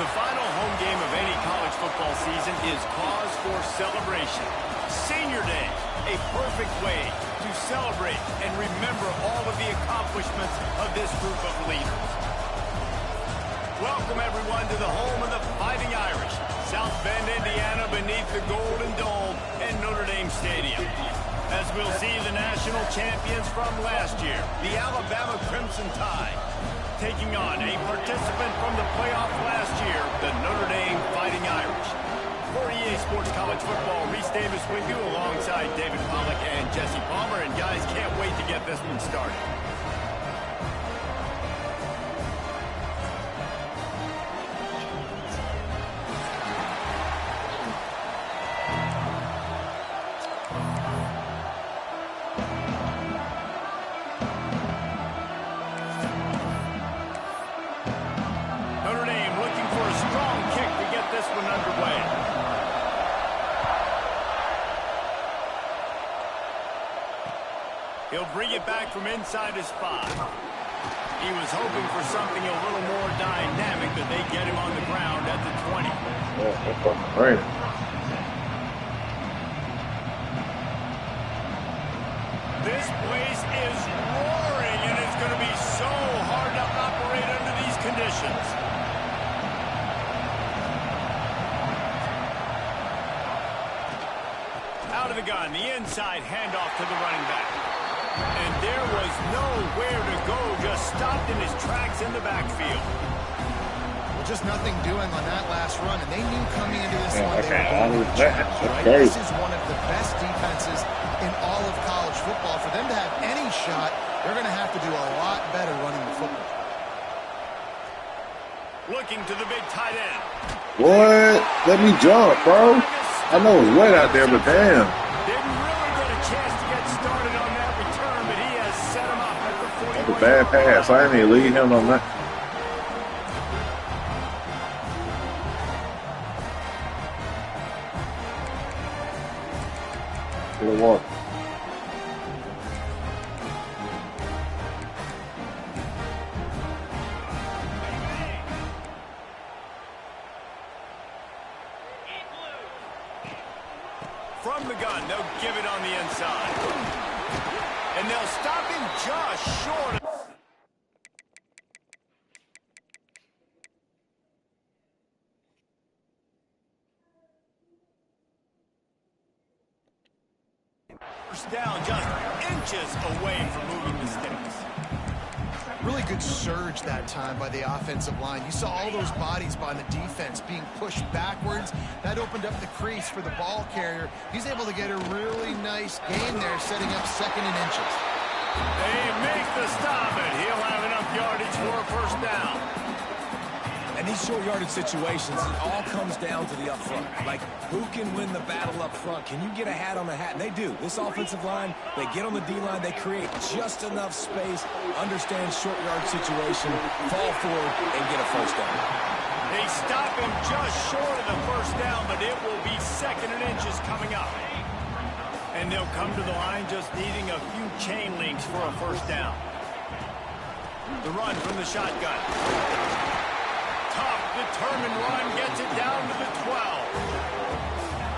The final home game of any college football season is cause for celebration. Senior Day, a perfect way to celebrate and remember all of the accomplishments of this group of leaders. Welcome, everyone, to the home of the Fighting Irish, South Bend, Indiana, beneath the Golden Dome and Notre Dame Stadium. As we'll see the national champions from last year, the Alabama Crimson Tide, taking on a participant from the playoff last year, the Notre Dame Fighting Irish. For EA Sports College Football, Reese Davis with you alongside David Pollack and Jesse Palmer. And guys, can't wait to get this one started. He'll bring it back from inside his 5. He was hoping for something a little more dynamic, but they get him on the ground at the 20. Yeah, that's fucking crazy. This place is roaring, and it's going to be so hard to operate under these conditions. Out of the gun, the inside handoff to the running back. And there was nowhere to go, just stopped in his tracks in the backfield. Well, just nothing doing on that last run, and they knew coming into this one they were challenged, right? This is one of the best defenses in all of college football. For them to have any shot, they're going to have to do a lot better running the football. Looking to the big tight end. What? Let me jump, bro. I know it's wet out there, but damn. Didn't really get a chance to get started on that return, but he has set him up at the 41. That's a bad pass. I didn't even lead him on that. Good walk. From the gun, they'll give it on the inside. And they'll stop him just short of... First down, just inches away from moving the sticks. Really good surge that time by the offensive line. You saw all those bodies by the defense being pushed backwards. That opened up the crease for the ball carrier. He's able to get a really nice gain there, setting up 2nd and inches. They make the stop, and he'll have enough yardage for a first down. And these short yardage situations, it all comes down to the up front. Like, who can win the battle up front? Can you get a hat on the hat? And they do. This offensive line, they get on the D-line, they create just enough space, understand short yard situation, fall forward, and get a first down. They stop him just short of the first down, but it will be 2nd and inches coming up. And they'll come to the line just needing a few chain links for a first down. The run from the shotgun. Tough, determined run, gets it down to the 12.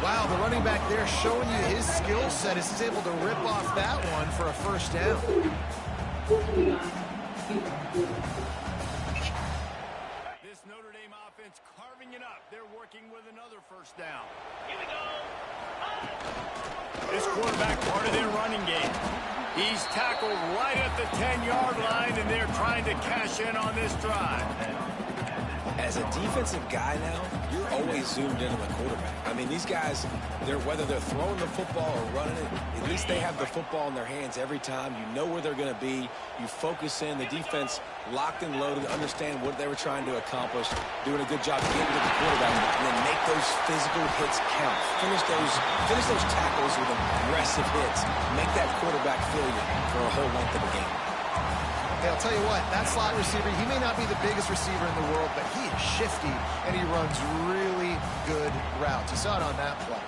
Wow, the running back there showing you his skill set as he's able to rip off that one for a first down. This Notre Dame offense carving it up. They're working with another first down. Here we go. This quarterback part of their running game. He's tackled right at the 10-yard line, and they're trying to cash in on this drive. as a defensive guy now, you're always zoomed in on the quarterback. I mean, these guys, whether they're throwing the football or running it, at least they have the football in their hands every time. You know where they're going to be. You focus in. The defense locked and loaded, understand what they were trying to accomplish, doing a good job getting to the quarterback, and then make those physical hits count. Finish those tackles with aggressive hits. Make that quarterback feel you for a whole length of the game. Hey, I'll tell you what, that slot receiver, he may not be the biggest receiver in the world, but he is shifty, and he runs really good routes. You saw it on that play.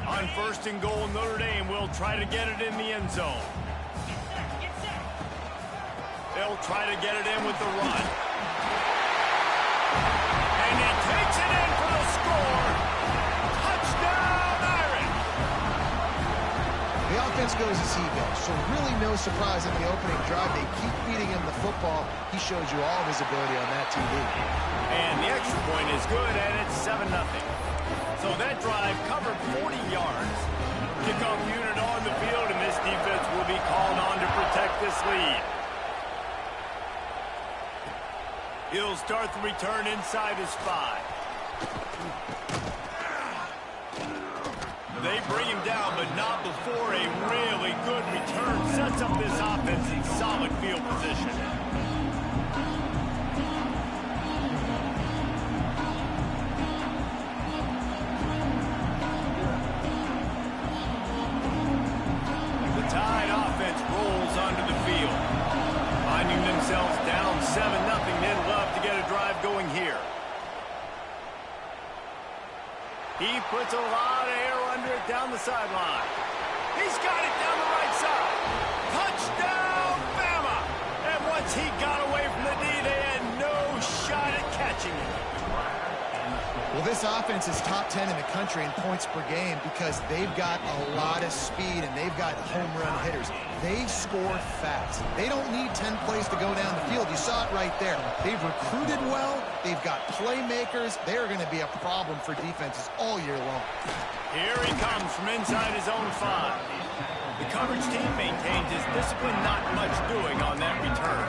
On 1st and goal, Notre Dame will try to get it in the end zone. They'll try to get it in with the run. And he takes it in for the score. Touchdown, Irish! The offense goes as he goes, so really no surprise in the opening drive. They keep feeding him the football. He showed you all of his ability on that TV. And the extra point is good, and it's 7-0. So that drive covered 40 yards. Kickoff unit on the field, and this defense will be called on to protect this lead. He'll start the return inside his 5. They bring him down, but not before a really good return sets up this offense in solid field position. Onto the field, finding themselves down 7-0. They'd love to get a drive going here. He puts a lot of air under it down the sideline. He's got it down the right side. Touchdown, Bama! And once he got away from the D, they had no shot at catching him. Well, this offense is top 10 in the country in points per game because they've got a lot of speed and they've got home run hitters. They score fast. They don't need 10 plays to go down the field. You saw it right there. They've recruited well. They've got playmakers. They're going to be a problem for defenses all year long. Here he comes from inside his own 5. The coverage team maintains his discipline, not much doing on that return.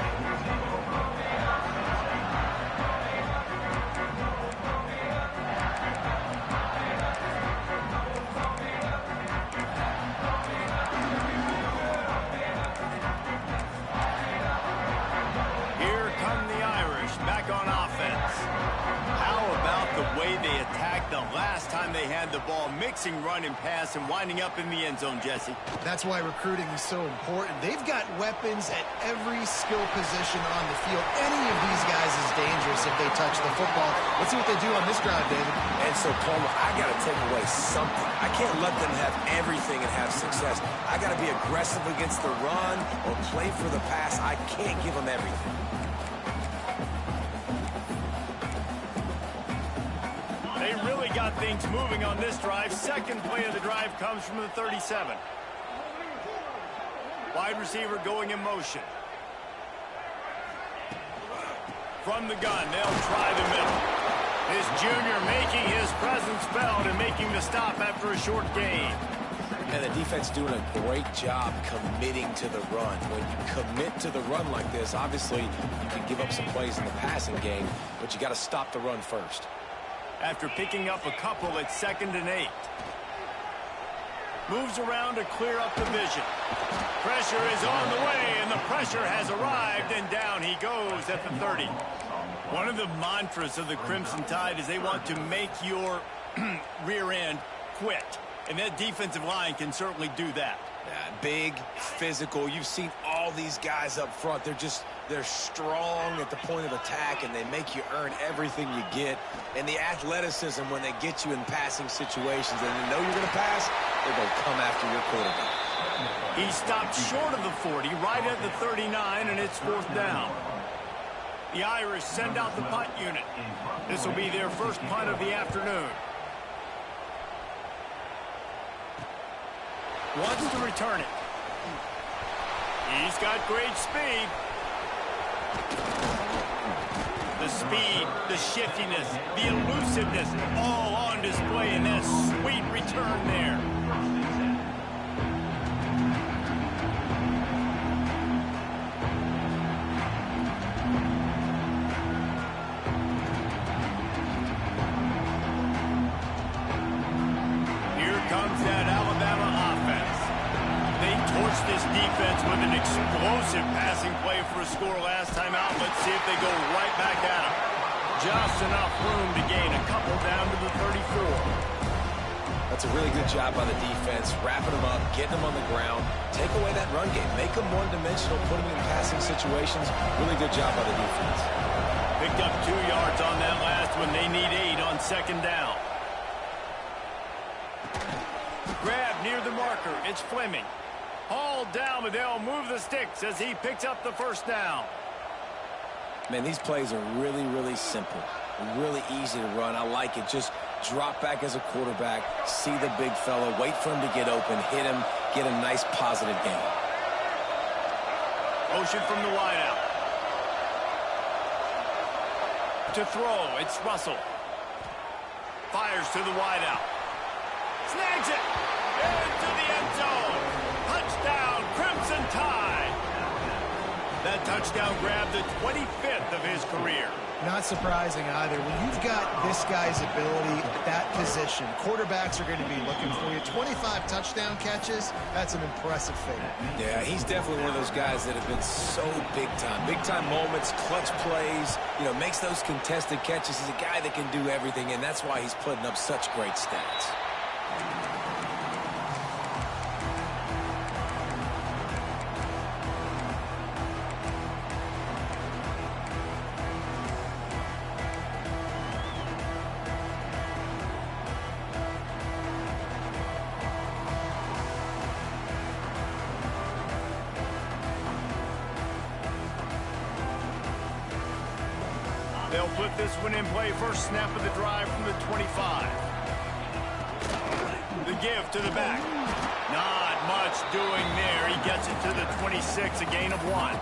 The last time they had the ball, mixing run and pass and winding up in the end zone, Jesse. That's why recruiting is so important. They've got weapons at every skill position on the field. Any of these guys is dangerous if they touch the football. Let's see what they do on this drive, David. And so, Palmer, I got to take away something. I can't let them have everything and have success. I got to be aggressive against the run or play for the pass. I can't give them everything. They really got things moving on this drive. Second play of the drive comes from the 37. Wide receiver going in motion. From the gun, they'll try the middle. His junior making his presence felt and making the stop after a short gain. And the defense doing a great job committing to the run. When you commit to the run like this, obviously you can give up some plays in the passing game, but you got to stop the run first. After picking up a couple at 2nd and 8. Moves around to clear up the vision. Pressure is on the way, and the pressure has arrived, and down he goes at the 30. One of the mantras of the Crimson Tide is they want to make your rear end quit. And that defensive line can certainly do that. Yeah, big, physical. You've seen all these guys up front. They're strong at the point of attack, and they make you earn everything you get. And the athleticism when they get you in passing situations and they know you're going to pass, they're going to come after your quarterback. He stopped short of the 40, right at the 39, and it's 4th down. The Irish send out the punt unit. This will be their first punt of the afternoon. Wants to return it. He's got great speed. The speed, the shiftiness, the elusiveness, all on display in that sweet return there. this defense with an explosive passing play for a score last time out. Let's see if they go right back at him. Just enough room to gain a couple down to the 34. That's a really good job by the defense, wrapping them up, getting them on the ground, take away that run game, make them one-dimensional, put them in passing situations. Really good job by the defense. Picked up 2 yards on that last one. They need 8 on second down. Grab near the marker. It's Fleming. Hauled down, but they'll move the sticks as he picks up the first down. Man, these plays are really, really simple. Really easy to run. I like it. Just drop back as a quarterback, see the big fella, wait for him to get open, hit him, get a nice positive gain. Motion from the wideout. To throw, it's Russell. Fires to the wideout. Snags it! Into the end zone! Touchdown, Crimson Tide! That touchdown grabbed the 25th of his career. Not surprising either. When you've got this guy's ability at that position, quarterbacks are going to be looking for you. 25 touchdown catches, that's an impressive figure. Yeah, he's definitely one of those guys that have been so big time. Big time moments, clutch plays, you know, makes those contested catches. He's a guy that can do everything, and that's why he's putting up such great stats. They'll put this one in play. First snap of the drive from the 25. The give to the back. Not much doing there. He gets it to the 26, a gain of 1.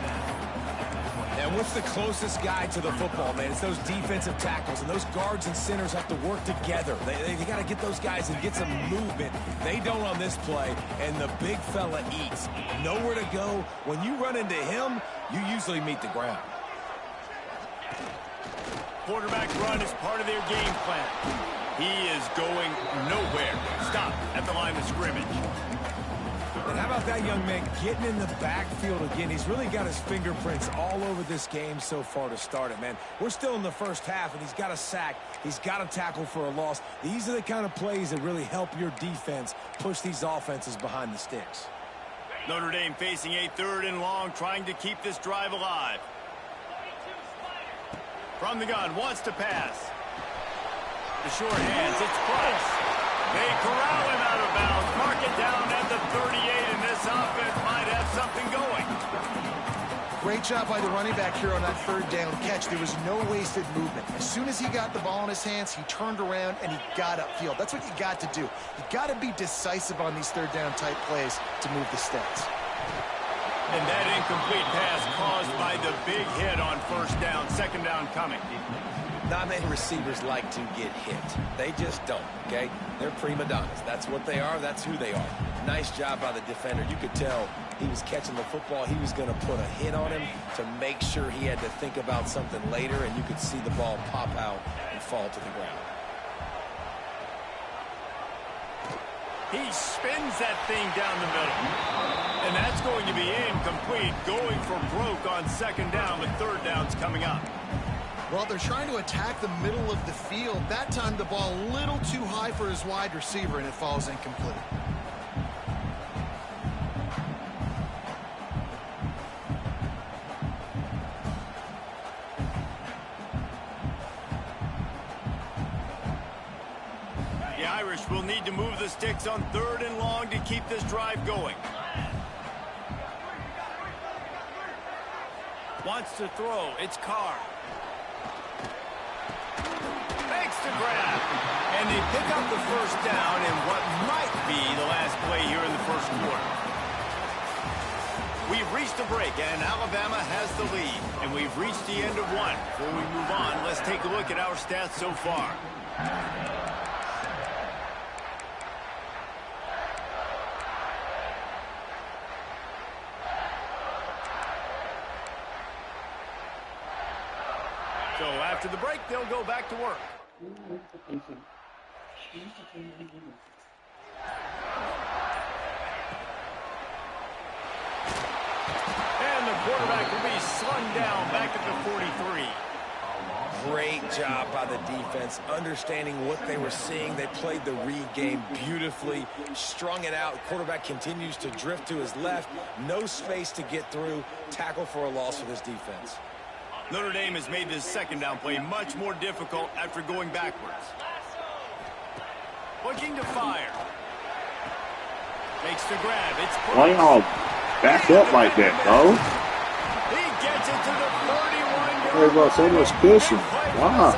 And what's the closest guy to the football, man? It's those defensive tackles, and those guards and centers have to work together. They got to get those guys and get some movement. They don't on this play, and the big fella eats. Nowhere to go. When you run into him, you usually meet the ground. Quarterback run is part of their game plan. He is going nowhere. Stop at the line of scrimmage. And how about that young man getting in the backfield again? He's really got his fingerprints all over this game so far to start it, man. We're still in the first half, and he's got a sack. He's got a tackle for a loss. These are the kind of plays that really help your defense push these offenses behind the sticks. Notre Dame facing a 3rd and long, trying to keep this drive alive. From the gun, wants to pass. The short hands, it's Price. They corral him out of bounds, mark it down at the 38, and this offense might have something going. Great job by the running back here on that 3rd down catch. There was no wasted movement. As soon as he got the ball in his hands, he turned around and he got upfield. That's what you got to do. You got to be decisive on these 3rd down type plays to move the stats. And that incomplete pass caused by the big hit on 1st down, 2nd down coming. Not many receivers like to get hit. They just don't, okay? They're prima donnas. That's what they are. That's who they are. Nice job by the defender. You could tell he was catching the football. He was going to put a hit on him to make sure he had to think about something later, and you could see the ball pop out and fall to the ground. He spins that thing down the middle. And that's going to be incomplete, going for broke on 2nd down, but 3rd down's coming up. Well, they're trying to attack the middle of the field. That time the ball a little too high for his wide receiver, and it falls incomplete. The Irish will need to move the sticks on 3rd and long to keep this drive going. Wants to throw. It's Carr. Makes the grab. And they pick up the 1st down in what might be the last play here in the 1st quarter. We've reached a break, and Alabama has the lead. And we've reached the end of 1. Before we move on, let's take a look at our stats so far. So after the break, they'll go back to work. quarterback will be slung down back at the 43. Great job by the defense, understanding what they were seeing. They played the read game beautifully, strung it out. Quarterback continues to drift to his left. No space to get through. Tackle for a loss for this defense. Notre Dame has made this second down play much more difficult after going backwards. Looking to fire. Makes the grab. It's why y'all back up like that, bro? He gets it to the 31-yard There's about so much cushion. Wow.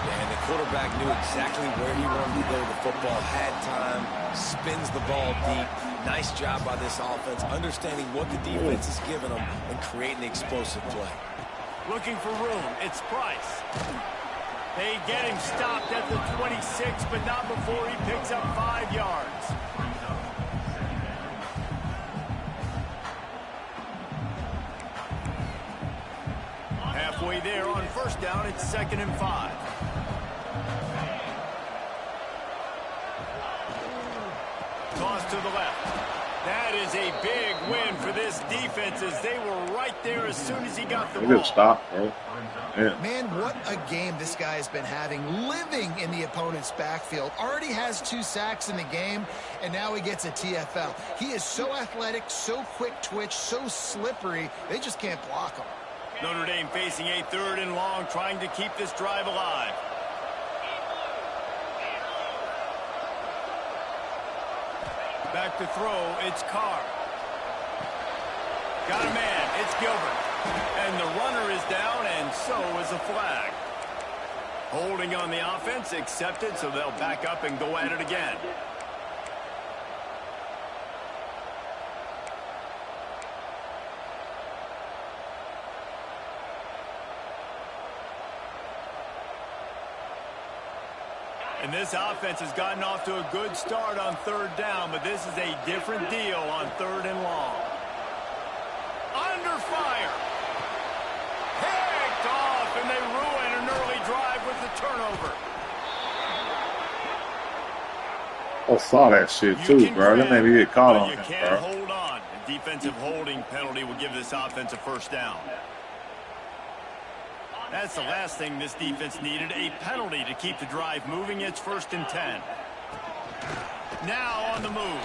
And the quarterback knew exactly where he wanted to go with the football, had time, spins the ball deep. Nice job by this offense, understanding what the defense is giving them and creating the explosive play. Looking for room. It's Price. They get him stopped at the 26, but not before he picks up 5 yards. Halfway there on first down, it's 2nd and 5. Toss to the left. That is a big win for this defense as they were right there as soon as he got the ball. Good stop, bro. Yeah. Man, what a game this guy has been having, living in the opponent's backfield. Already has 2 sacks in the game, and now he gets a TFL. He is so athletic, so quick twitch, so slippery, they just can't block him. Notre Dame facing a 3rd and long, trying to keep this drive alive. Back to throw, it's Carr. Got a man, it's Gilbert. And the runner is down, and so is a flag. Holding on the offense, accepted, so they'll back up and go at it again. And this offense has gotten off to a good start on 3rd down, but this is a different deal on 3rd and long. Under fire. Picked off, and they ruin an early drive with the turnover. I saw that shit too, bro. That made me get caught on it, him, bro. You can't bro. hold on. A defensive holding penalty will give this offense a 1st down. That's the last thing this defense needed, a penalty to keep the drive moving. It's 1st and 10. Now on the move.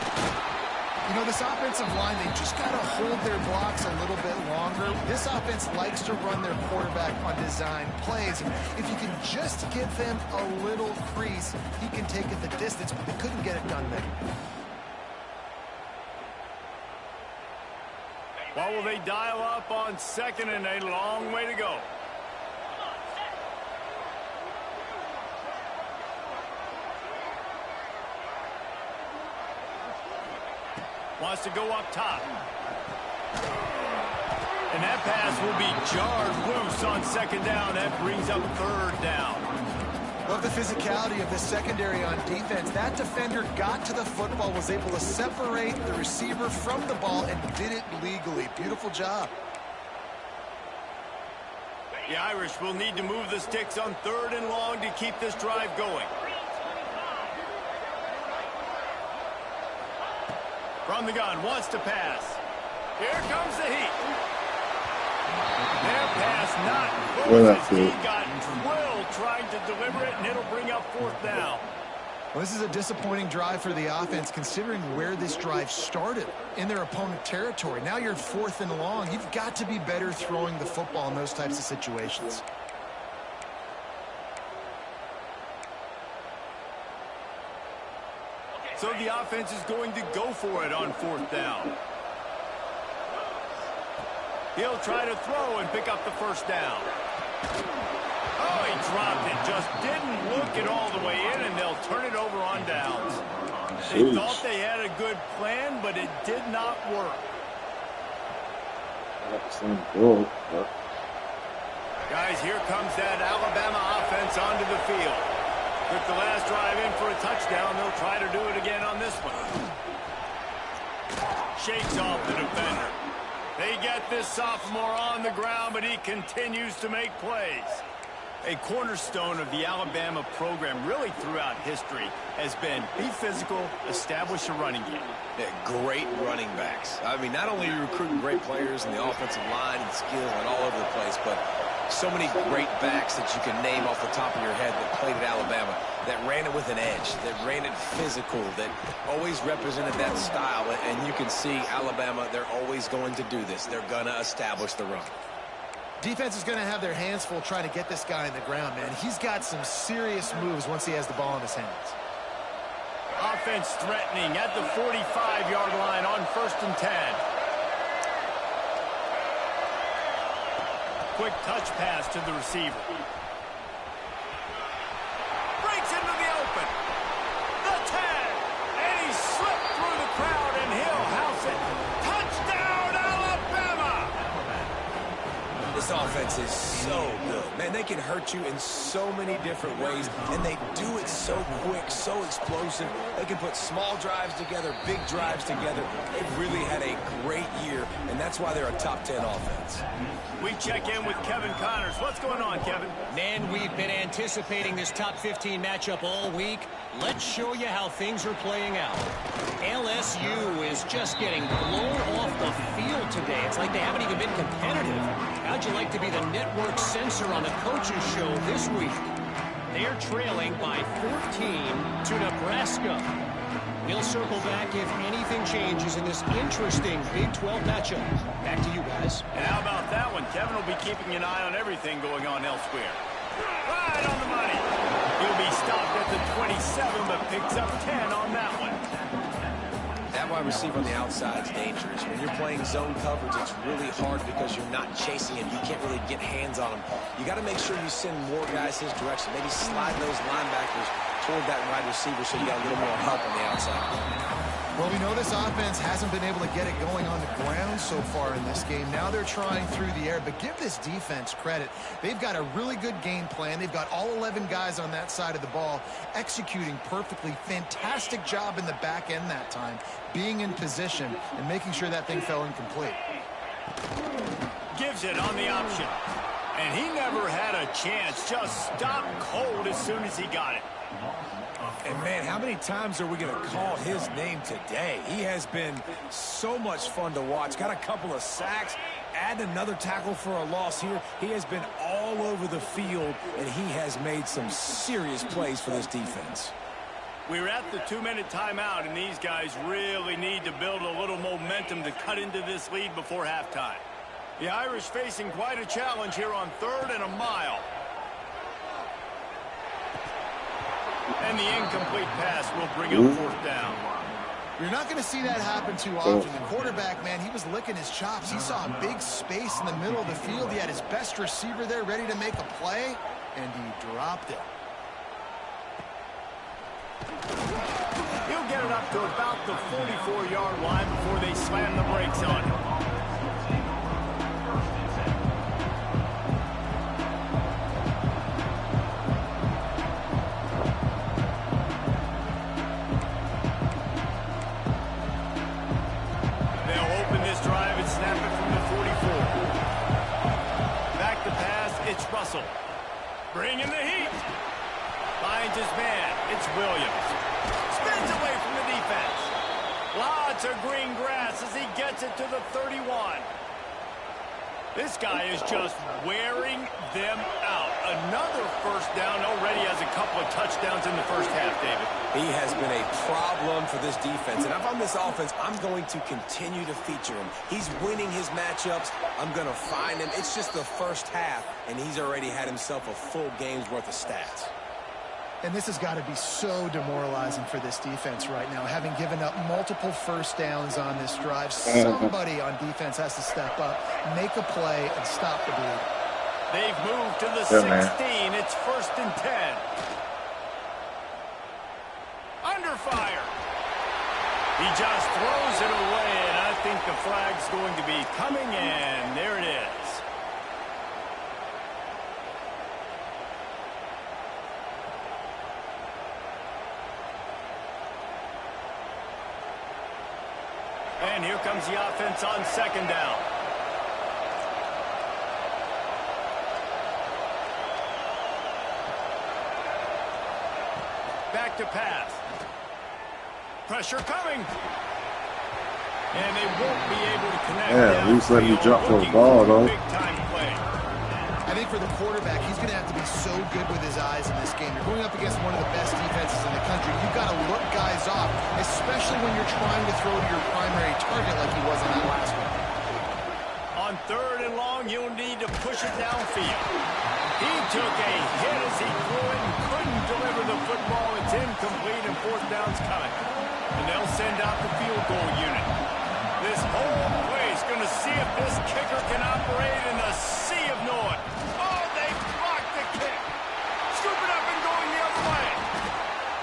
You know, this offensive line, they just got to hold their blocks a little bit longer. This offense likes to run their quarterback on design plays. And if you can just give them a little crease, he can take it the distance, but they couldn't get it done there. Well, will they dial up on 2nd and a long way to go? Wants to go up top. And that pass will be jarred loose on 2nd down. That brings up 3rd down. Love the physicality of the secondary on defense. That defender got to the football, was able to separate the receiver from the ball, and did it legally. Beautiful job. The Irish will need to move the sticks on 3rd and long to keep this drive going. From the gun, wants to pass. Here comes the heat. Their pass not close. He got drilled trying to deliver it, and it'll bring up 4th down. Well, this is a disappointing drive for the offense, considering where this drive started, in their opponent territory. Now you're 4th and long. You've got to be better throwing the football in those types of situations. So the offense is going to go for it on 4th down. He'll try to throw and pick up the 1st down. Oh, he dropped it. Just didn't look it all the way in, and they'll turn it over on downs. They thought they had a good plan, but it did not work. Guys, here comes that Alabama offense onto the field. Took the last drive in for a touchdown. They'll try to do it again on this one. Shakes off the defender. They get this sophomore on the ground, but he continues to make plays. A cornerstone of the Alabama program really throughout history has been be physical, establish a running game. Yeah, great running backs. I mean, not only are you recruiting great players in the offensive line and skill and all over the place, but so many great backs that you can name off the top of your head that played at Alabama, that ran it with an edge, that ran it physical, that always represented that style. And you can see Alabama, they're always going to do this. They're going to establish the run. Defense is going to have their hands full trying to get this guy in the ground, man. He's got some serious moves once he has the ball in his hands. Offense threatening at the 45-yard line on 1st and 10. Quick touch pass to the receiver. Breaks into the open. The tag. And he slipped through the crowd, and he'll house it. Touchdown, Alabama! This offense is so good. Man, they can hurt you in so many different ways, and they do it so quick, so explosive. They can put small drives together, big drives together. They've really had a great year, and that's why they're a top 10 offense. We check in with Kevin Connors. What's going on, Kevin? Man, we've been anticipating this top 15 matchup all week. Let's show you how things are playing out. LSU is just getting blown off the field today. It's like they haven't even been competitive. How'd you like to be the network censor on the coaches show this week? They're trailing by 14 to Nebraska. We'll circle back if anything changes in this interesting Big 12 matchup. Back to you guys. And how about that one? Kevin will be keeping an eye on everything going on elsewhere. Right on the money. He'll be stopped at the 27, but picks up 10 on that one. That wide receiver on the outside is dangerous. When you're playing zone coverage, it's really hard because you're not chasing him. You can't really get hands on him. You got to make sure you send more guys his direction. Maybe slide those linebackers toward that wide receiver so you got a little more help on the outside. Well, we know this offense hasn't been able to get it going on the ground so far in this game. Now they're trying through the air, but give this defense credit. They've got a really good game plan. They've got all 11 guys on that side of the ball executing perfectly. Fantastic job in the back end that time, being in position and making sure that thing fell incomplete. Gives it on the option. And he never had a chance. Just stopped cold as soon as he got it. And, man, how many times are we going to call his name today? He has been so much fun to watch. Got a couple of sacks, add another tackle for a loss here. He has been all over the field, and he has made some serious plays for this defense. We're at the 2-minute timeout, and these guys really need to build a little momentum to cut into this lead before halftime. The Irish facing quite a challenge here on 3rd and a mile. And the incomplete pass will bring up 4th down. You're not going to see that happen too often. The quarterback, man, he was licking his chops. He saw a big space in the middle of the field. He had his best receiver there ready to make a play, and he dropped it. He'll get it up to about the 44-yard line before they slam the brakes on him. Bringing the heat. Finds his man. It's Williams. Spins away from the defense. Lots of green grass as he gets it to the 31. This guy is just wearing them out. Another 1st down. Already has a couple of touchdowns in the first half, David. He has been a problem for this defense. And if I'm this offense, I'm going to continue to feature him. He's winning his matchups. I'm going to find him. It's just the first half, and he's already had himself a full game's worth of stats. And this has got to be so demoralizing for this defense right now, having given up multiple 1st downs on this drive. Somebody on defense has to step up, make a play, and stop the bleed. They've moved to the 16. It's 1st and 10. Under fire. He just throws it away, and I think the flag's going to be coming in. There it is. And here comes the offense on 2nd down. back to pass. Pressure coming. And they won't be able to connect. Yeah, at least let me jump for the ball, though. Big time play. I think for the quarterback, he's going to have to be so good with his eyes in this game. You're going up against one of the best defenses in the country. You've got to look guys off, especially when you're trying to throw to your primary target like he was in that last one. On 3rd and long, you'll need to push it downfield. He took a hit as he threw it and couldn't deliver the football. It's incomplete and 4th down's coming. And they'll send out the field goal unit. This whole play is going to see if this kicker can operate in the sea of noise. Oh, they blocked the kick. Scoop it up and going the other way.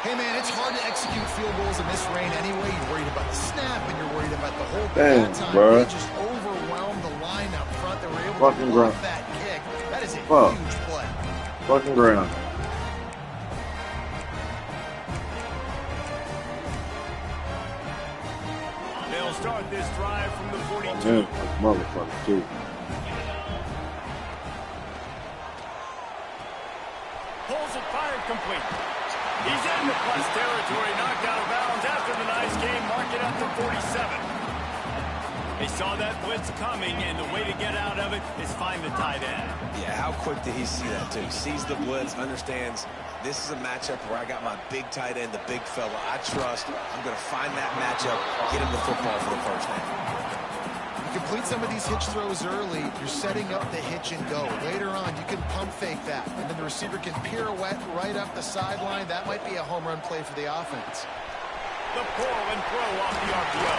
Hey, man, it's hard to execute field goals in this rain anyway. You're worried about the snap and you're worried about the whole time. They just overwhelmed the line up front. They were able to block that kick. That is a huge play. Fucking ground. They'll start this drive from the 42. Yeah, motherfucker, too. Pulls it, fired, complete. He's in the plus territory, knocked out of bounds after the nice game. Mark it up to 47. They saw that blitz coming, and the way to get out of it is find the tight end. Yeah, how quick did he see that, too? He sees the blitz, understands this is a matchup where I got my big tight end, the big fella I trust. I'm going to find that matchup, get him the football for the first down. You complete some of these hitch throws early, you're setting up the hitch and go. Later on, you can pump fake that, and then the receiver can pirouette right up the sideline. That might be a home run play for the offense. The pull and throw off the RPO.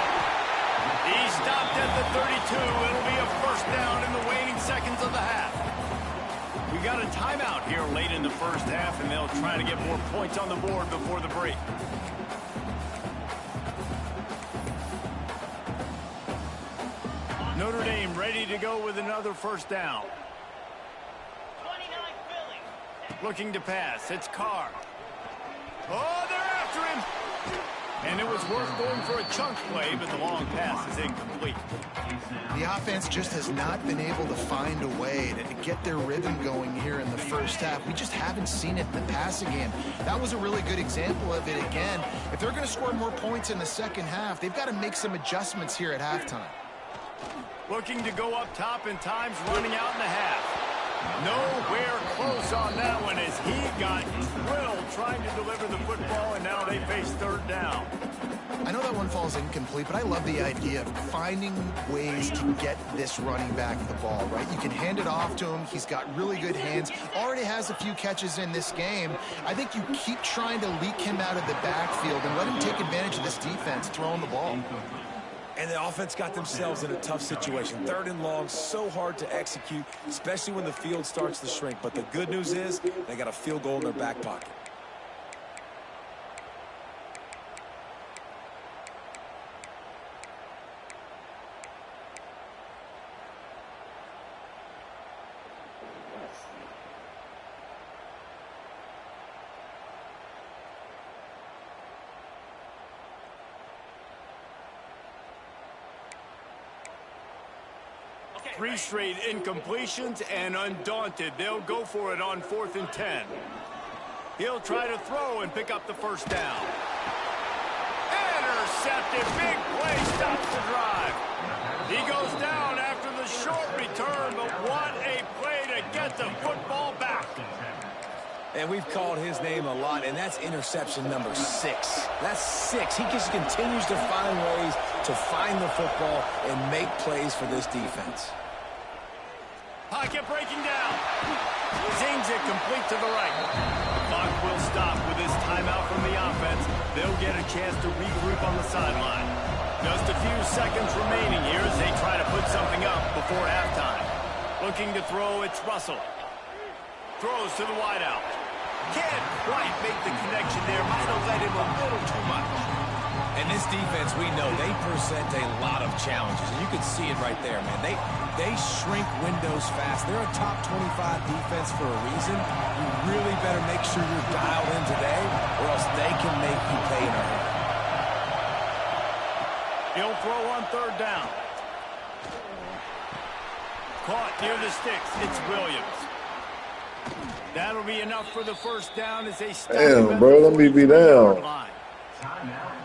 He stopped at the 32. It'll be a 1st down in the waning seconds of the half. We got a timeout here late in the 1st half, and they'll try to get more points on the board before the break. Notre Dame ready to go with another 1st down. 29 Philly. Looking to pass. It's Carr. Oh, they're after him. And it was worth going for a chunk play, but the long pass is incomplete. The offense just has not been able to find a way to get their rhythm going here in the 1st half. We just haven't seen it in the passing game. That was a really good example of it again. If they're going to score more points in the 2nd half, they've got to make some adjustments here at halftime. Looking to go up top in times, running out in the half. Nowhere close on that one as he got drilled trying to deliver the football, and now they face 3rd down. I know that one falls incomplete, but I love the idea of finding ways to get this running back the ball, right? You can hand it off to him. He's got really good hands. Already has a few catches in this game. I think you keep trying to leak him out of the backfield and let him take advantage of this defense throwing the ball. And the offense got themselves in a tough situation. 3rd and long, so hard to execute, especially when the field starts to shrink. But the good news is they got a field goal in their back pocket. Three straight incompletions, and undaunted, they'll go for it on 4th and 10. He'll try to throw and pick up the 1st down. Intercepted. Big play stops the drive. He goes down after the short return, but what a play to get the football back. And we've called his name a lot, and that's interception number 6. That's 6. He just continues to find ways to find the football and make plays for this defense. Pocket breaking down. Zings it complete to the right. The clock will stop with this timeout from the offense. They'll get a chance to regroup on the sideline. Just a few seconds remaining here as they try to put something up before halftime. Looking to throw, it's Russell. Throws to the wideout. Can't quite make the connection there. Might have let him a little too much. And this defense, we know, they present a lot of challenges. And you can see it right there, man. They shrink windows fast. They're a top 25 defense for a reason. You really better make sure you're dialed in today, or else they can make you pay in a hurry. He'll throw on 3rd down. Caught near the sticks. It's Williams. That'll be enough for the first down as they stop. Damn, bro, let me be down.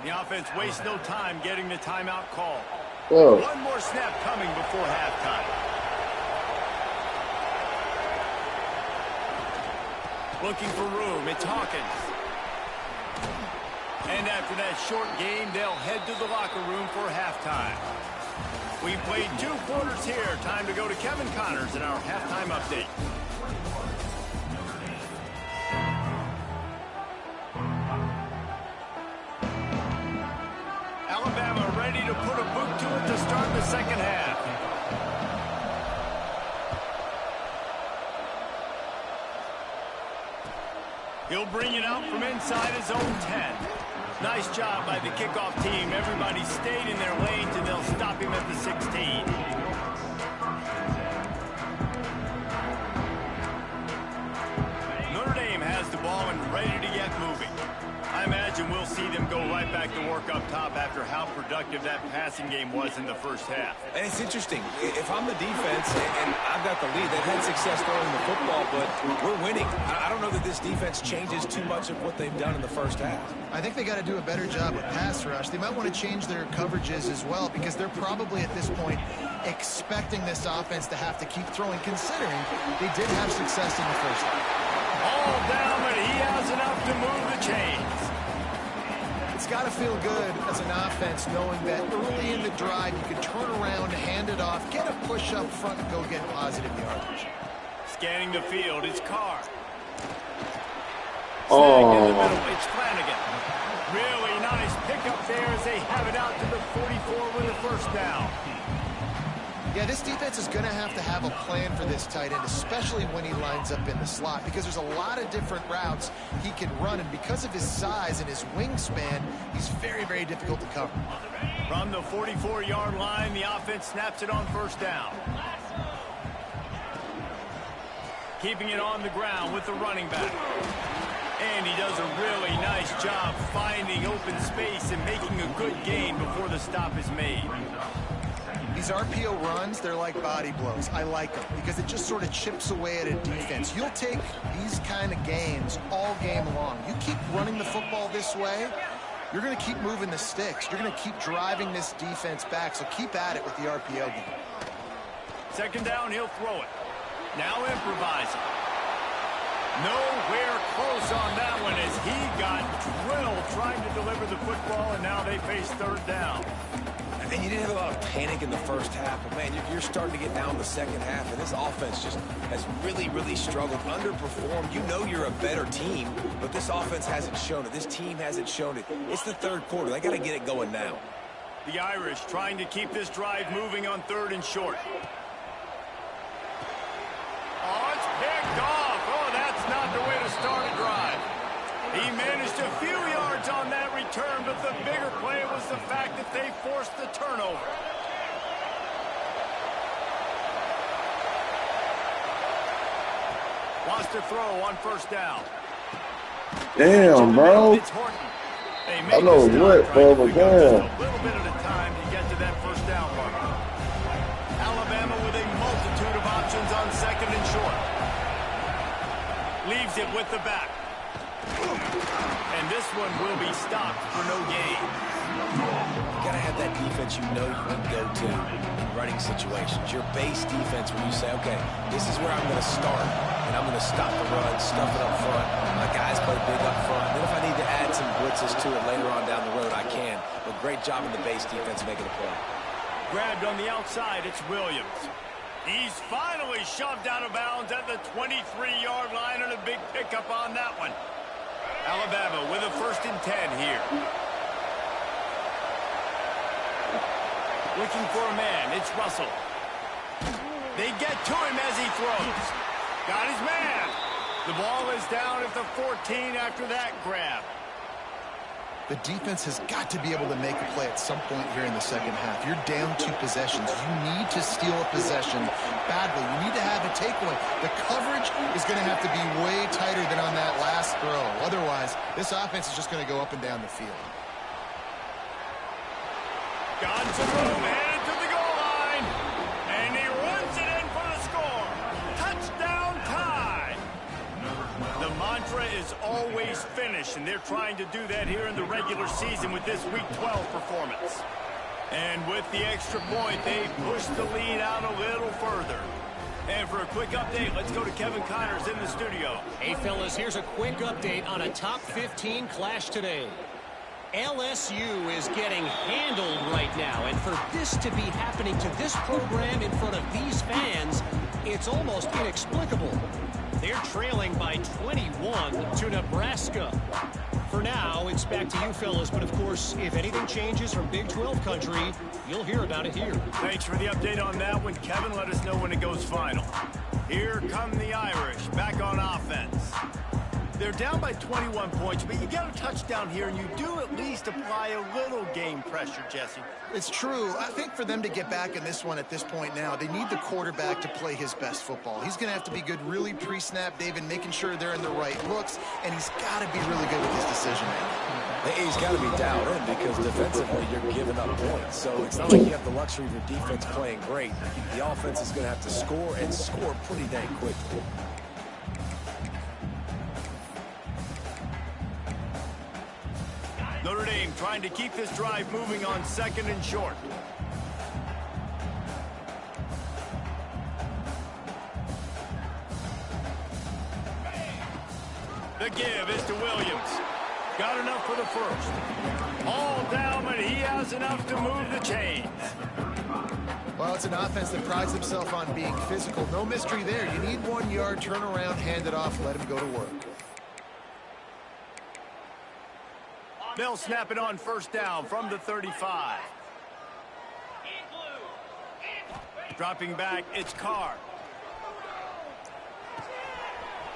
The offense wastes no time getting the timeout call. Whoa. One more snap coming before halftime. Looking for room, it's Hawkins. And after that short game, they'll head to the locker room for halftime. We've played 2 quarters here. Time to go to Kevin Connors in our halftime update. Alabama ready to put a boot to it to start the second half. He'll bring it out from inside his own 10. Nice job by the kickoff team. Everybody stayed in their lanes, and they'll stop him at the 16. Notre Dame has the ball and ready to get moving. I imagine we'll see them go right back to work up top after how productive that passing game was in the first half. And it's interesting. If I'm the defense and I've got the lead, they've had success throwing the football, but we're winning. I don't know that this defense changes too much of what they've done in the first half. I think they got to do a better job with pass rush. They might want to change their coverages as well because they're probably at this point expecting this offense to have to keep throwing, considering they did have success in the first half. All down, but he has enough to move the chains. It's got to feel good as an offense knowing that early in the drive you can turn around, hand it off, get a push up front, and go get positive yardage. Scanning the field, it's Carr. Oh. Snag in the middle, it's Flanagan. Really nice pickup there as they have it out to the 44 with a first down. Yeah, this defense is going to have a plan for this tight end, especially when he lines up in the slot, because there's a lot of different routes he can run, and because of his size and his wingspan, he's very, very difficult to cover. From the 44-yard line, the offense snaps it on first down. Keeping it on the ground with the running back. And he does a really nice job finding open space and making a good gain before the stop is made. These RPO runs, they're like body blows. I like them because it just sort of chips away at a defense. You'll take these kind of gains all game long. You keep running the football this way, you're going to keep moving the sticks. You're going to keep driving this defense back, so keep at it with the RPO game. Second down, he'll throw it. Now improvising. Nowhere close on that one as he got drilled trying to deliver the football, and now they face third down. And you didn't have a lot of panic in the first half, but man, you're starting to get down the second half, and this offense just has really, really struggled, underperformed. You know you're a better team, but this offense hasn't shown it. This team hasn't shown it. It's the third quarter. They got to get it going now. The Irish trying to keep this drive moving on third and short. Oh, it's picked off. Oh, that's not the way to start a drive. He managed a few yards on that return, but the bigger play was the fact that they forced the turnover. Wants to throw on first down. Damn, bro. I know what, bro, but damn. A little bit at a time to get to that first down mark. Alabama with a multitude of options on second and short. Leaves it with the back. And this one will be stopped for no gain. You got to have that defense you know you can go to in running situations. Your base defense where you say, okay, this is where I'm going to start, and I'm going to stop the run, stuff it up front. My guys play big up front. Then if I need to add some blitzes to it later on down the road, I can. But great job in the base defense making a play. Grabbed on the outside, it's Williams. He's finally shoved out of bounds at the 23-yard line, and a big pickup on that one. Alabama with a 1st and 10 here. Looking for a man, it's Russell. They get to him as he throws. Got his man. The ball is down at the 14 after that grab. The defense has got to be able to make a play at some point here in the second half. You're down 2 possessions. You need to steal a possession badly. You need to have a takeaway. The coverage is going to have to be way tighter than on that last throw. Otherwise, this offense is just going to go up and down the field. Got some room, headed to the goal line. And he runs it in for the score. Touchdown tie. finish, and they're trying to do that here in the regular season with this Week 12 performance. And with the extra point, they push the lead out a little further. And for a quick update, let's go to Kevin Connors in the studio. Hey, fellas, here's a quick update on a top 15 clash today. LSU is getting handled right now, and for this to be happening to this program in front of these fans, it's almost inexplicable. They're trailing by 21 to Nebraska. For now, it's back to you fellas, but of course, if anything changes from Big 12 country, you'll hear about it here. Thanks for the update on that one, Kevin. Let us know when it goes final. Here come the Irish, back on offense. They're down by 21 points, but you get a touchdown here, and you do at least apply a little game pressure, Jesse. It's true. I think for them to get back in this one at this point now, they need the quarterback to play his best football. He's going to have to be good really pre-snap, David, making sure they're in the right looks, and he's got to be really good with his decision-making. He's got to be dialed in because defensively you're giving up points. So it's not like you have the luxury of your defense playing great. The offense is going to have to score and score pretty dang quickly. Notre Dame trying to keep this drive moving on 2nd and short. The give is to Williams. Got enough for the first. All down, but he has enough to move the chains. Well, it's an offense that prides himself on being physical. No mystery there. You need 1 yard, turn around, hand it off, let him go to work. They'll snap it on 1st down from the 35. Dropping back, it's Carr.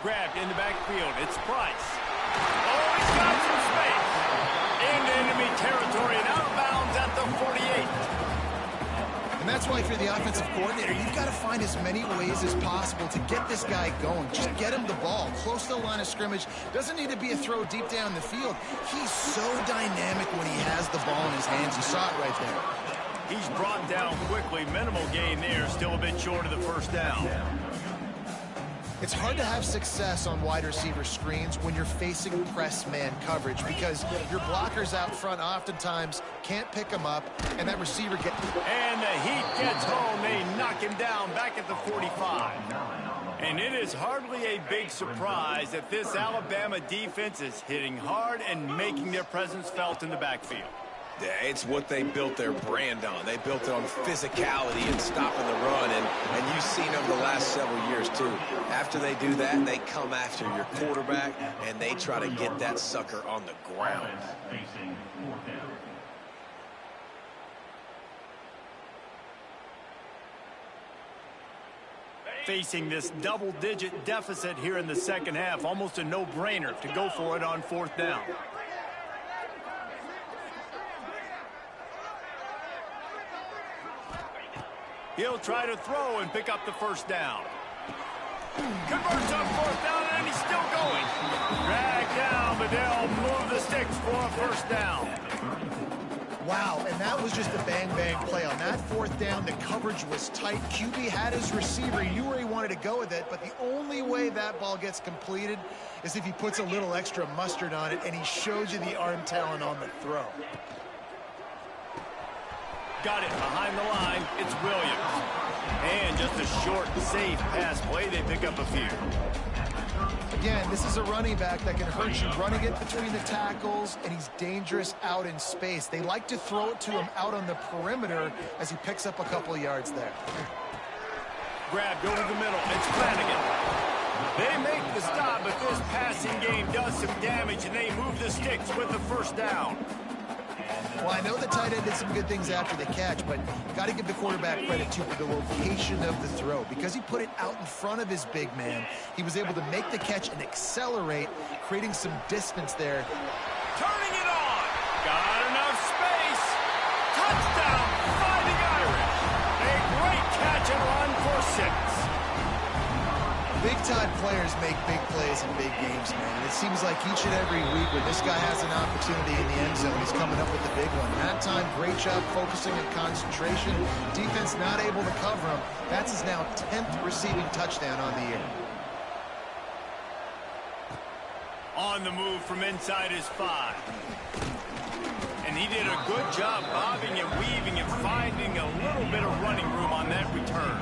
Grabbed in the backfield, it's Price. Oh, he's got some space. Into enemy territory and out of bounds at the 48. And that's why if you're the offensive coordinator, you've got to find as many ways as possible to get this guy going. Just get him the ball close to the line of scrimmage. Doesn't need to be a throw deep down the field. He's so dynamic when he has the ball in his hands. You saw it right there. He's brought down quickly. Minimal gain there. Still a bit short of the 1st down. It's hard to have success on wide receiver screens when you're facing press man coverage because your blockers out front oftentimes can't pick him up, and that receiver gets... And the heat gets home. They knock him down back at the 45. And it is hardly a big surprise that this Alabama defense is hitting hard and making their presence felt in the backfield. Yeah, it's what they built their brand on. They built it on physicality and stopping the run, and you've seen over the last several years, too. After they do that, they come after your quarterback, and they try to get that sucker on the ground. Facing this double-digit deficit here in the 2nd half, almost a no-brainer to go for it on 4th down. He'll try to throw and pick up the 1st down. Converts on 4th down, and he's still going. Dragged down, but they'll move the sticks for a 1st down. Wow, and that was just a bang-bang play. On that 4th down, the coverage was tight. QB had his receiver. He knew where he wanted to go with it, but the only way that ball gets completed is if he puts a little extra mustard on it, and he shows you the arm talent on the throw. Got it behind the line. It's Williams. And just a short, safe pass play. They pick up a few. Again, this is a running back that can hurt you running it between the tackles, and he's dangerous out in space. They like to throw it to him out on the perimeter as he picks up a couple of yards there. Grab, go to the middle. It's Flanagan. They make the stop, but this passing game does some damage, and they move the sticks with the 1st down. Well, I know the tight end did some good things after the catch, but got to give the quarterback credit, too, for the location of the throw. Because he put it out in front of his big man, he was able to make the catch and accelerate, creating some distance there. Turning it on. Got enough space. Touchdown, Fighting Irish. A great catch and run for 6. Big-time players make big plays in big games, man. And it seems like each and every week when this guy has an opportunity in the end zone, he's coming up with a big one. That time, great job focusing and concentration. Defense not able to cover him. That's his now 10th receiving touchdown on the year. On the move from inside his 5. And he did a good job bobbing and weaving and finding a little bit of running room on that return.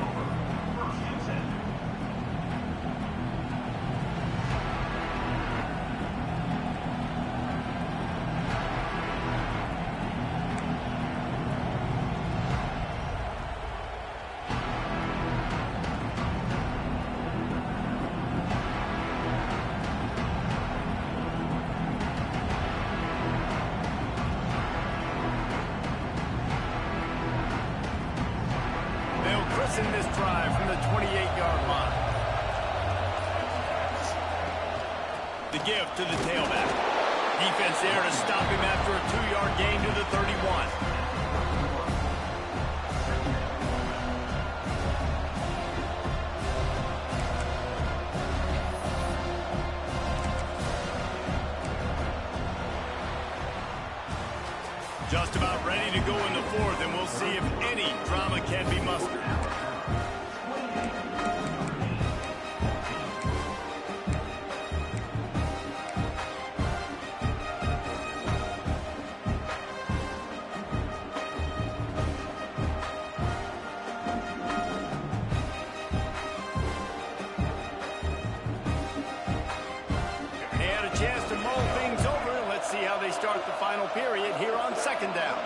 In this drive from the 28-yard line. The give to the tailback. Defense there to stop him after a 2-yard gain to the 31. Just about ready to go in the 4th, and we'll see if any drama can be mustered. Start the final period here on 2nd down.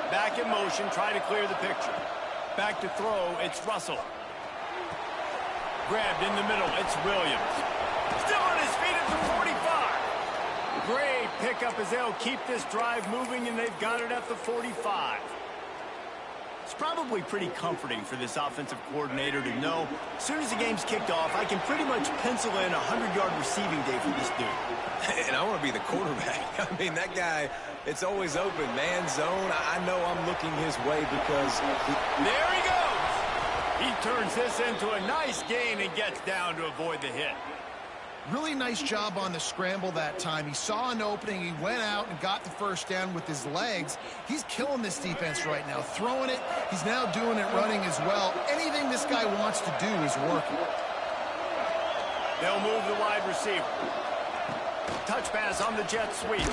Back in motion, try to clear the picture. Back to throw, it's Russell. Grabbed in the middle, it's Williams. Still on his feet at the 45. Great pickup as they'll keep this drive moving, and they've got it at the 45. It's probably pretty comforting for this offensive coordinator to know as soon as the game's kicked off, I can pretty much pencil in a 100-yard receiving day for this dude. And I want to be the quarterback. I mean, that guy, it's always open. Man zone, I know I'm looking his way because... There he goes! He turns this into a nice gain and gets down to avoid the hit. Really nice job on the scramble that time. He saw an opening, he went out and got the first down with his legs. He's killing this defense right now, throwing it. He's now doing it running as well. Anything this guy wants to do is working. They'll move the wide receiver. Touch pass on the jet sweep.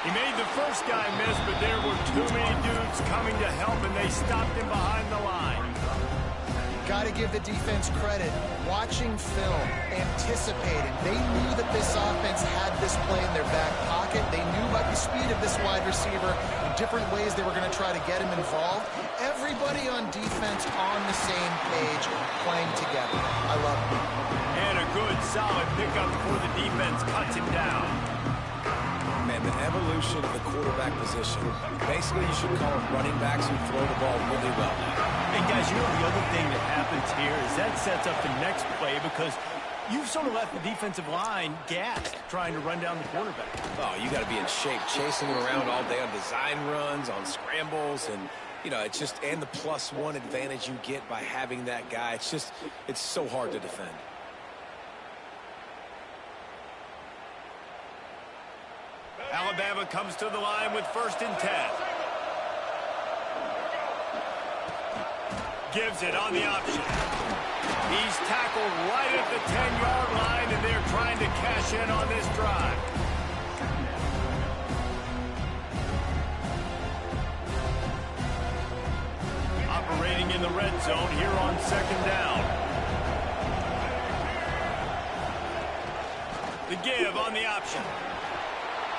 He made the first guy miss, but there were too many dudes coming to help, and they stopped him behind the line. Got to give the defense credit. Watching film, anticipating. They knew that this offense had this play in their back pocket. They knew about the speed of this wide receiver and different ways they were going to try to get him involved. Everybody on defense on the same page, playing together. I love it. And a good, solid pickup for the defense. Cuts him down. Man, the evolution of the quarterback position. Basically, you should call them running backs who throw the ball really well. And guys, you know the other thing that happens here is that sets up the next play because you've sort of left the defensive line gassed trying to run down the quarterback. Oh, you got to be in shape, chasing him around all day on design runs, on scrambles, and you know, it's just, and the +1 advantage you get by having that guy. It's just, it's so hard to defend. Alabama comes to the line with 1st and 10. Gives it on the option. He's tackled right at the 10-yard line, and they're trying to cash in on this drive. Operating in the red zone here on 2nd down. The give on the option.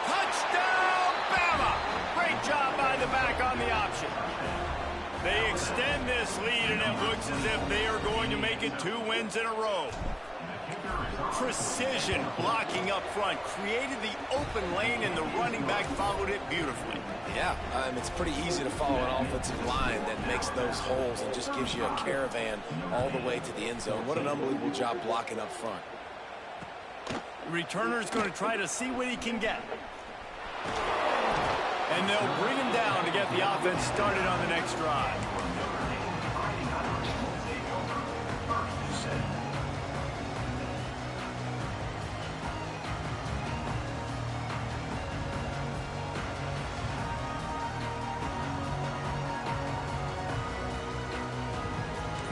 Touchdown, Bama! Great job by the back on the option. They extend this lead, and it looks as if they are going to make it 2 wins in a row. Precision blocking up front created the open lane, and the running back followed it beautifully. Yeah, it's pretty easy to follow an offensive line that makes those holes and just gives you a caravan all the way to the end zone. What an unbelievable job blocking up front. The returner's going to try to see what he can get. And they'll bring him down to get the offense started on the next drive.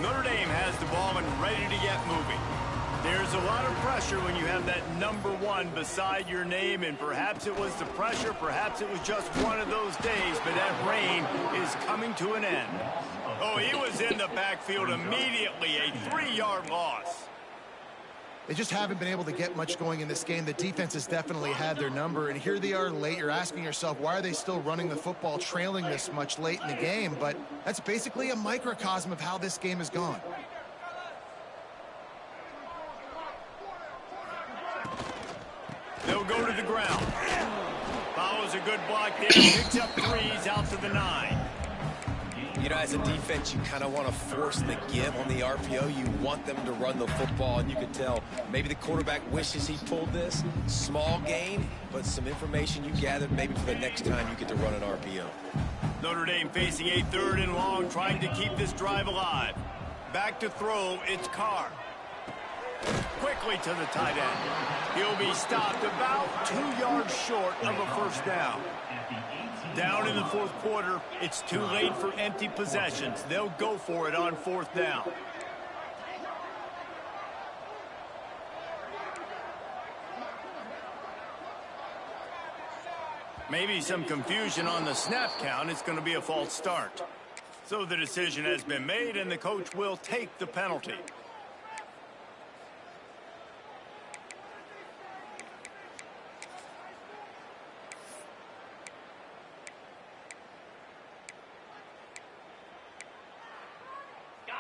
Notre Dame has the ball and ready to get moving. There's a lot of pressure when you have that number 1 beside your name, and perhaps it was the pressure, perhaps it was just one of those days, but that reign is coming to an end. Oh, he was in the backfield immediately, a 3-yard loss. They just haven't been able to get much going in this game. The defense has definitely had their number, and here they are late. You're asking yourself, why are they still running the football, trailing this much late in the game? But that's basically a microcosm of how this game has gone. They'll go to the ground. Follows a good block there, picks up 3s out to the 9. You know, as a defense, you kind of want to force the give on the RPO. You want them to run the football, and you can tell maybe the quarterback wishes he pulled this. Small gain, but some information you gathered maybe for the next time you get to run an RPO. Notre Dame facing a 3rd and long, trying to keep this drive alive. Back to throw, it's Carr. Quickly to the tight end. He'll be stopped about 2 yards short of a first down. Down in the 4th quarter, it's too late for empty possessions. They'll go for it on 4th down. Maybe some confusion on the snap count. It's going to be a false start. So the decision has been made, and the coach will take the penalty.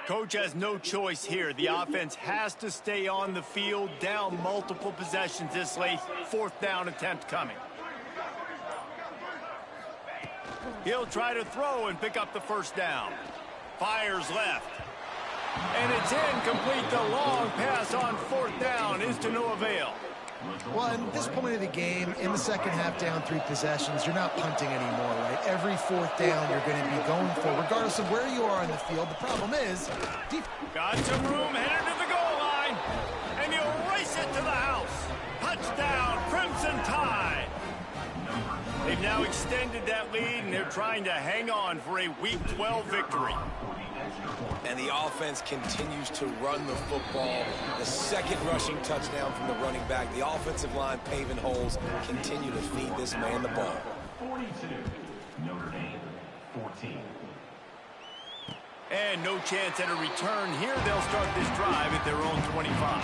Coach has no choice here. The offense has to stay on the field, down multiple possessions this late. 4th down attempt coming. He'll try to throw and pick up the first down. Fires left. And it's incomplete. The long pass on 4th down is to no avail. Well, at this point of the game, in the second half, down 3 possessions, you're not punting anymore, right? Every 4th down you're going to be going for, regardless of where you are on the field. The problem is... Got some room, headed to the goal line, and he'll race it to the house. Touchdown, Crimson Tide. They've now extended that lead, and they're trying to hang on for a Week 12 victory. And the offense continues to run the football. The second rushing touchdown from the running back. The offensive line paving holes. Continue to feed this man the ball. 42, Notre Dame, 14. And no chance at a return here. They'll start this drive at their own 25.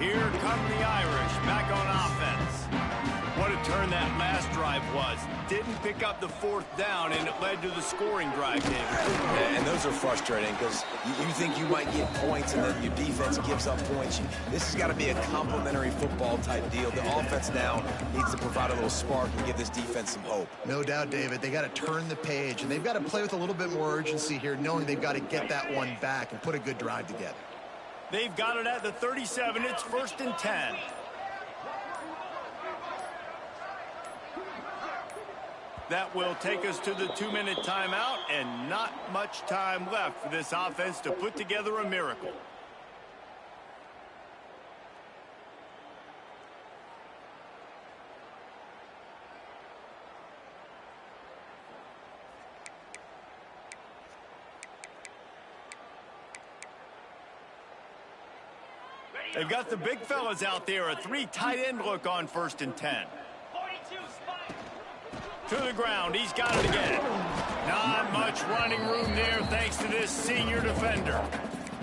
Here come the Irish back on offense. What a turn that last drive was. Didn't pick up the 4th down, and it led to the scoring drive, David. Yeah, and those are frustrating because you think you might get points, and then your defense gives up points. This has got to be a complementary football type deal. The offense now needs to provide a little spark and give this defense some hope. No doubt, David. They got to turn the page, and they've got to play with a little bit more urgency here, knowing they've got to get that one back and put a good drive together. They've got it at the 37. It's 1st and 10. That will take us to the 2-minute timeout, and not much time left for this offense to put together a miracle. They've got the big fellas out there, a 3 tight end look on 1st and 10. To the ground, he's got it again. Not much running room there thanks to this senior defender.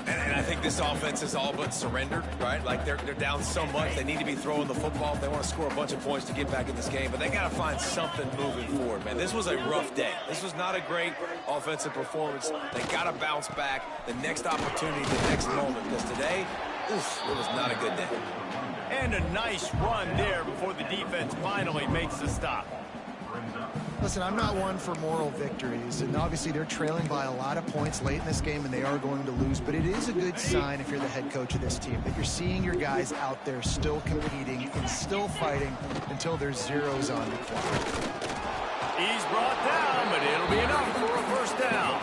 And I think this offense is all but surrendered, right? Like they're down so much, they need to be throwing the football if they want to score a bunch of points to get back in this game. But they got to find something moving forward, man. This was a rough day. This was not a great offensive performance. They got to bounce back the next opportunity, the next moment. Because today, oof, it was not a good day. And a nice run there before the defense finally makes the stop. Listen, I'm not one for moral victories, and obviously they're trailing by a lot of points late in this game, and they are going to lose, but it is a good sign if you're the head coach of this team that you're seeing your guys out there still competing and still fighting until there's zeros on the clock. He's brought down, but it'll be enough for a first down.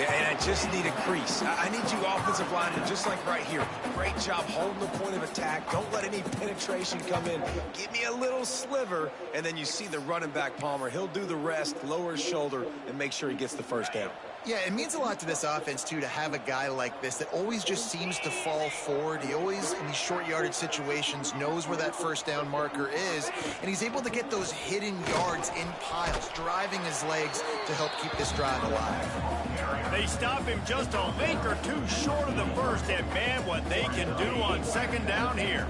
Yeah, and just need a crease. I need you offensive linemen, just like right here. Great job holding the point of attack. Don't let any penetration come in. Give me a little sliver, and then you see the running back, Palmer. He'll do the rest, lower his shoulder, and make sure he gets the first down. Yeah, it means a lot to this offense, too, to have a guy like this that always just seems to fall forward. He always, in these short yardage situations, knows where that first down marker is, and he's able to get those hidden yards in piles, driving his legs to help keep this drive alive. They stop him just a link or two short of the first, and man, what they can do on second down here.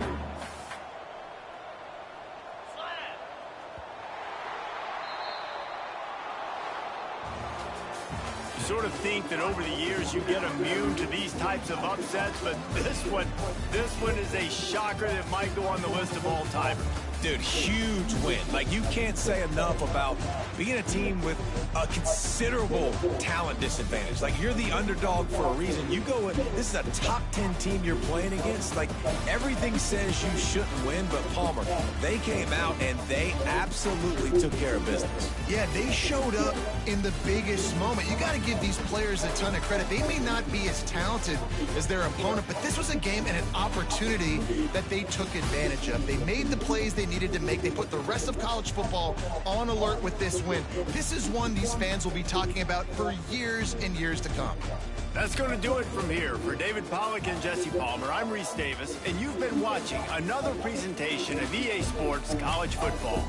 Sort of think that over the years you get immune to these types of upsets, but this one is a shocker that might go on the list of all-timers. Dude, huge win. Like, you can't say enough about being a team with a considerable talent disadvantage. Like, you're the underdog for a reason. You go in, this is a top 10 team you're playing against. Like, everything says you shouldn't win, but Palmer, they came out and they absolutely took care of business. Yeah, they showed up in the biggest moment. You got to give these players a ton of credit. They may not be as talented as their opponent, but this was a game and an opportunity that they took advantage of. They made the plays they needed to make. They put the rest of college football on alert with this win. This is one these fans will be talking about for years and years to come. That's going to do it from here. For David Pollack and Jesse Palmer, I'm Reese Davis, and you've been watching another presentation of EA Sports College Football.